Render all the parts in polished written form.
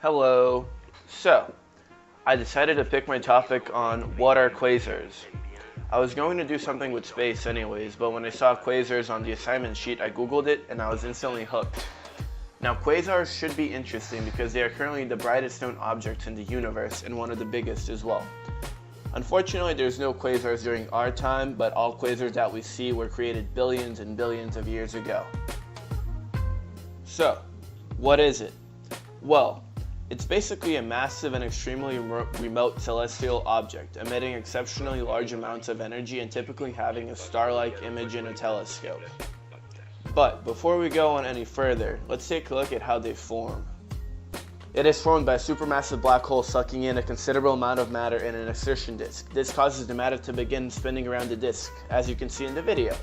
Hello. So, I decided to pick my topic on what are quasars. I was going to do something with space anyways, but when I saw quasars on the assignment sheet, I googled it and I was instantly hooked. Now, quasars should be interesting because they are currently the brightest known objects in the universe and one of the biggest as well. Unfortunately, there's no quasars during our time, but all quasars that we see were created billions and billions of years ago. So, what is it? Well, it's basically a massive and extremely remote celestial object, emitting exceptionally large amounts of energy and typically having a star-like image in a telescope. But before we go on any further, let's take a look at how they form. It is formed by a supermassive black hole sucking in a considerable amount of matter in an exertion disk. This causes the matter to begin spinning around the disk, as you can see in the video.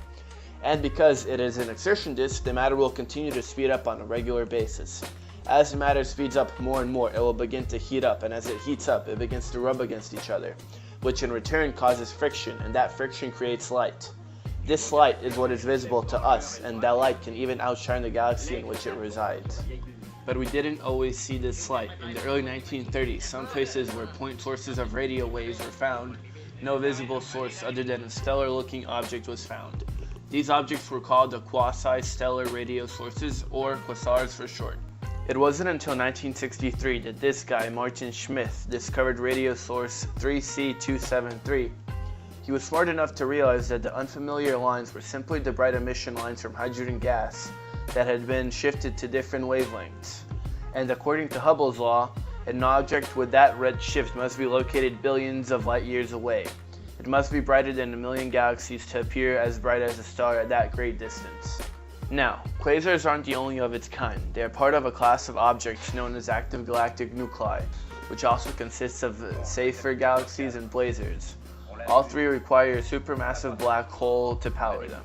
And because it is an exertion disk, the matter will continue to speed up on a regular basis. As the matter speeds up more and more, it will begin to heat up, and as it heats up, it begins to rub against each other, which in return causes friction, and that friction creates light. This light is what is visible to us, and that light can even outshine the galaxy in which it resides. But we didn't always see this light. In the early 1930s, some places where point sources of radio waves were found, no visible source other than a stellar-looking object was found. These objects were called the quasi-stellar radio sources, or quasars for short. It wasn't until 1963 that this guy, Martin Schmidt, discovered radio source 3C273. He was smart enough to realize that the unfamiliar lines were simply the bright emission lines from hydrogen gas that had been shifted to different wavelengths. And according to Hubble's law, an object with that red shift must be located billions of light years away. It must be brighter than a million galaxies to appear as bright as a star at that great distance. Now, quasars aren't the only of its kind. They are part of a class of objects known as active galactic nuclei, which also consists of safer galaxies and blazars. All three require a supermassive black hole to power them.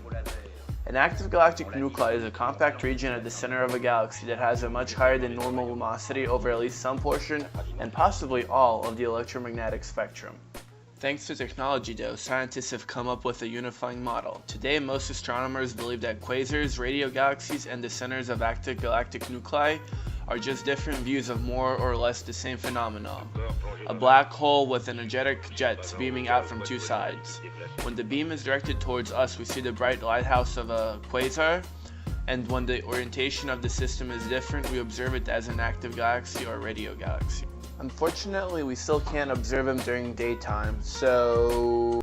An active galactic nuclei is a compact region at the center of a galaxy that has a much higher than normal luminosity over at least some portion, and possibly all, of the electromagnetic spectrum. Thanks to technology though, scientists have come up with a unifying model. Today, most astronomers believe that quasars, radio galaxies, and the centers of active galactic nuclei are just different views of more or less the same phenomenon. A black hole with energetic jets beaming out from two sides. When the beam is directed towards us, we see the bright lighthouse of a quasar, and when the orientation of the system is different, we observe it as an active galaxy or radio galaxy. Unfortunately, we still can't observe them during daytime, so...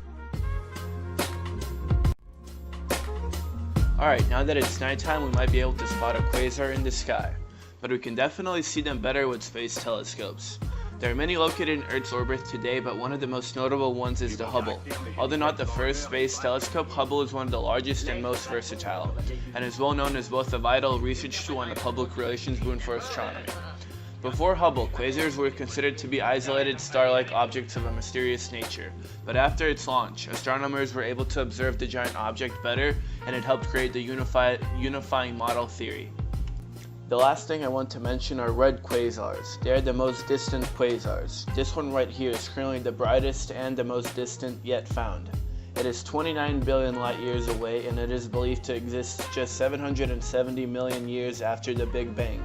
Alright, now that it's nighttime, we might be able to spot a quasar in the sky, but we can definitely see them better with space telescopes. There are many located in Earth's orbit today, but one of the most notable ones is the Hubble. Although not the first space telescope, Hubble is one of the largest and most versatile, and is well known as both a vital research tool and a public relations boon for astronomy. Before Hubble, quasars were considered to be isolated star-like objects of a mysterious nature, but after its launch, astronomers were able to observe the giant object better, and it helped create the unifying model theory. The last thing I want to mention are red quasars. They are the most distant quasars. This one right here is currently the brightest and the most distant yet found. It is 29 billion light years away, and it is believed to exist just 770 million years after the Big Bang.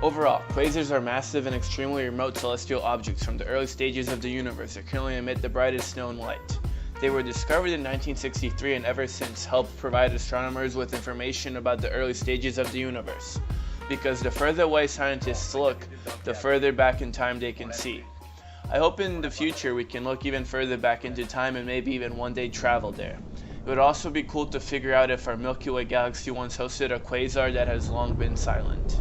Overall, quasars are massive and extremely remote celestial objects from the early stages of the universe that currently emit the brightest known light. They were discovered in 1963 and ever since helped provide astronomers with information about the early stages of the universe, because the further away scientists look, the further back in time they can see. I hope in the future we can look even further back into time and maybe even one day travel there. It would also be cool to figure out if our Milky Way galaxy once hosted a quasar that has long been silent.